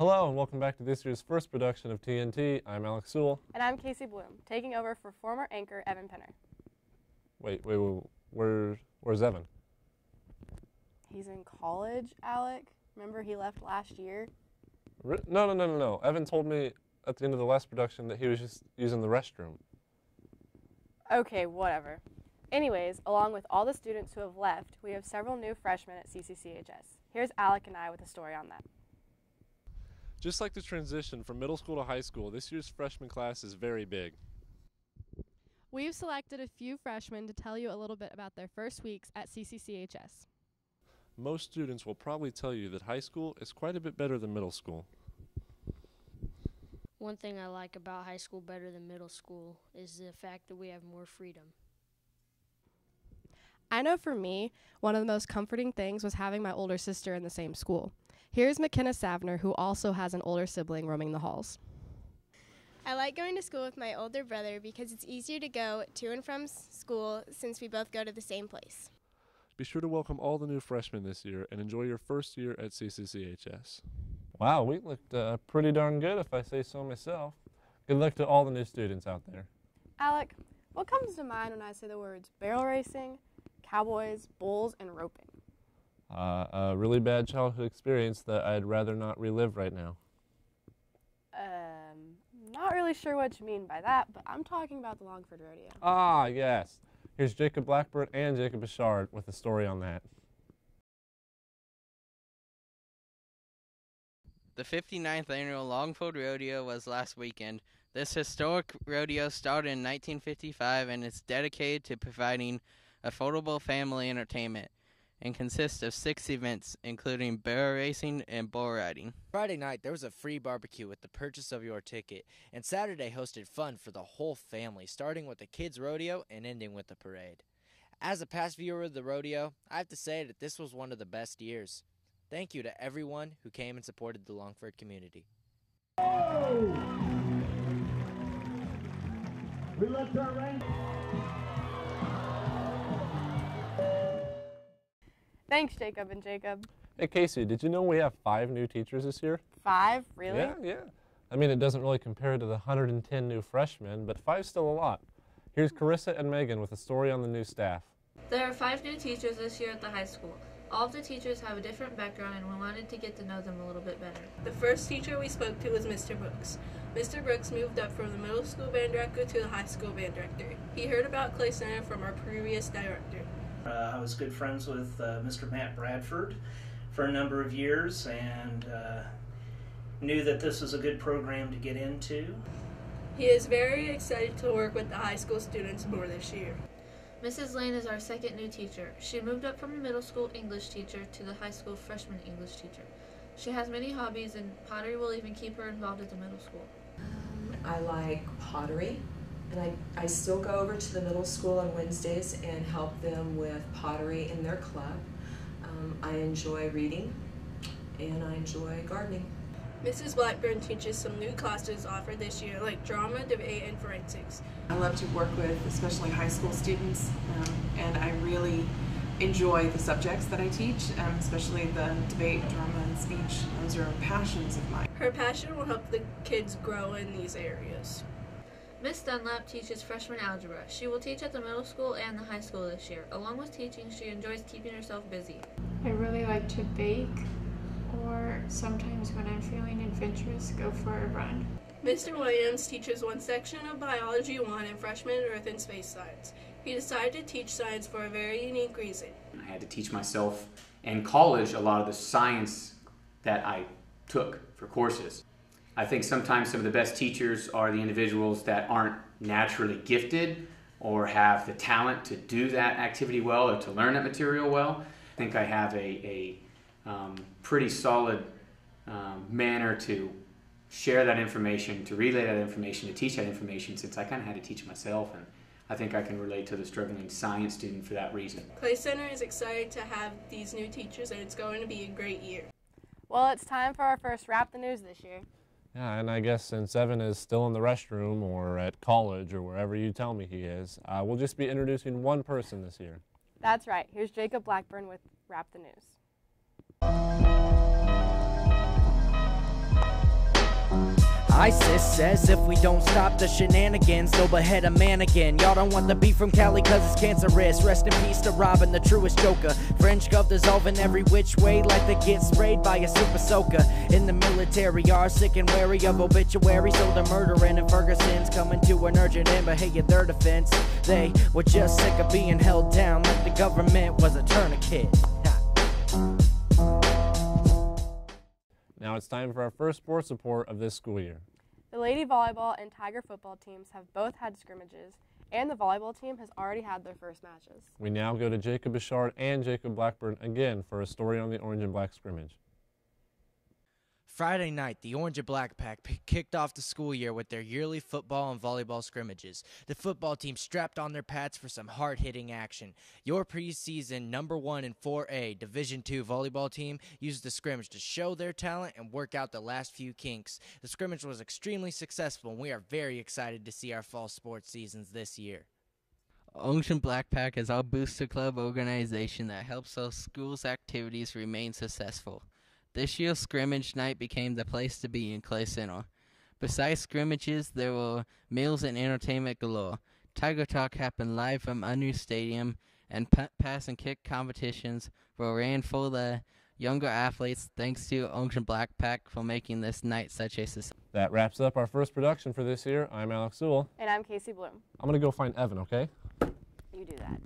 Hello and welcome back to this year's first production of TNT. I'm Alex Sewell. And I'm Casey Bloom, taking over for former anchor Evan Penner. Wait, where's Evan? He's in college, Alec. Remember he left last year? No. Evan told me at the end of the last production that he was just using the restroom. Okay, whatever. Anyways, along with all the students who have left, we have several new freshmen at CCCHS. Here's Alec and I with a story on that. Just like the transition from middle school to high school, this year's freshman class is very big. We've selected a few freshmen to tell you a little bit about their first weeks at CCCHS. Most students will probably tell you that high school is quite a bit better than middle school. One thing I like about high school better than middle school is the fact that we have more freedom. I know for me, one of the most comforting things was having my older sister in the same school. Here's McKenna Savner, who also has an older sibling roaming the halls. I like going to school with my older brother because it's easier to go to and from school since we both go to the same place. Be sure to welcome all the new freshmen this year and enjoy your first year at CCCHS. Wow, we looked pretty darn good if I say so myself. Good luck to all the new students out there. Alec, what comes to mind when I say the words barrel racing, cowboys, bulls, and roping? A really bad childhood experience that I'd rather not relive right now. Not really sure what you mean by that, but I'm talking about the Longford rodeo. Ah, yes. Here's Jacob Blackburn and Jacob Bouchard with a story on that. The 59th annual Longford Rodeo was last weekend. This historic rodeo started in 1955 and is dedicated to providing affordable family entertainment and consists of 6 events, including barrel racing and bull riding. Friday night, there was a free barbecue with the purchase of your ticket, and Saturday hosted fun for the whole family, starting with the kids' rodeo and ending with the parade. As a past viewer of the rodeo, I have to say that this was one of the best years. Thank you to everyone who came and supported the Longford community. We left our rank. Thanks, Jacob and Jacob. Hey, Casey, did you know we have 5 new teachers this year? 5? Really? Yeah. I mean, it doesn't really compare to the 110 new freshmen, but 5's still a lot. Here's Carissa and Megan with a story on the new staff. There are 5 new teachers this year at the high school. All of the teachers have a different background and we wanted to get to know them a little bit better. The first teacher we spoke to was Mr. Brooks. Mr. Brooks moved up from the middle school band director to the high school band director. He heard about Clay Center from our previous director. I was good friends with Mr. Matt Bradford for a number of years and knew that this was a good program to get into. He is very excited to work with the high school students more this year. Mrs. Lane is our second new teacher. She moved up from a middle school English teacher to the high school freshman English teacher. She has many hobbies and pottery will even keep her involved at the middle school. I like pottery. And I still go over to the middle school on Wednesdays and help them with pottery in their club. I enjoy reading and I enjoy gardening. Mrs. Blackburn teaches some new classes offered this year like drama, debate, and forensics. I love to work with especially high school students and I really enjoy the subjects that I teach, especially the debate, drama, and speech. Those are passions of mine. Her passion will help the kids grow in these areas. Miss Dunlap teaches freshman algebra. She will teach at the middle school and the high school this year. Along with teaching, she enjoys keeping herself busy. I really like to bake, or sometimes when I'm feeling adventurous, go for a run. Mr. Williams teaches one section of Biology 1 and Freshman Earth and Space Science. He decided to teach science for a very unique reason. I had to teach myself in college a lot of the science that I took for courses. I think sometimes some of the best teachers are the individuals that aren't naturally gifted or have the talent to do that activity well or to learn that material well. I think I have a pretty solid manner to share that information, to relay that information, to teach that information, since I kind of had to teach myself, and I think I can relate to the struggling science student for that reason. Clay Center is excited to have these new teachers, and it's going to be a great year. Well, it's time for our first Wrap the News this year. Yeah, and I guess since Evan is still in the restroom or at college or wherever you tell me he is, we'll just be introducing one person this year. That's right. Here's Jacob Blackburn with Wrap the News. ISIS says if we don't stop the shenanigans, they'll behead a man again. Y'all don't want the beef from Cali cause it's cancerous. Rest in peace to Robin, the truest joker. French gov dissolving every which way like they get sprayed by a super soaker. In the military are sick and wary of obituaries, so they're murdering, and Ferguson's coming to an urgent end, but hey, in their defense, they were just sick of being held down like the government was a tourniquet. Now it's time for our first sports report of this school year. The Lady Volleyball and Tiger football teams have both had scrimmages, and the volleyball team has already had their first matches. We now go to Jacob Bouchard and Jacob Blackburn again for a story on the Orange and Black scrimmage. Friday night, the Orange and Black Pack kicked off the school year with their yearly football and volleyball scrimmages. The football team strapped on their pads for some hard-hitting action. Your preseason #1 in 4A Division II volleyball team used the scrimmage to show their talent and work out the last few kinks. The scrimmage was extremely successful, and we are very excited to see our fall sports seasons this year. Orange and Black Pack is our booster club organization that helps those schools' activities remain successful. This year's scrimmage night became the place to be in Clay Center. Besides scrimmages, there were meals and entertainment galore. Tiger Talk happened live from Unruh Stadium, and pass and kick competitions were ran for the younger athletes. Thanks to Orange and Black Pack for making this night such a success. That wraps up our first production for this year. I'm Alex Sewell. And I'm Casey Bloom. I'm going to go find Evan, okay? You do that.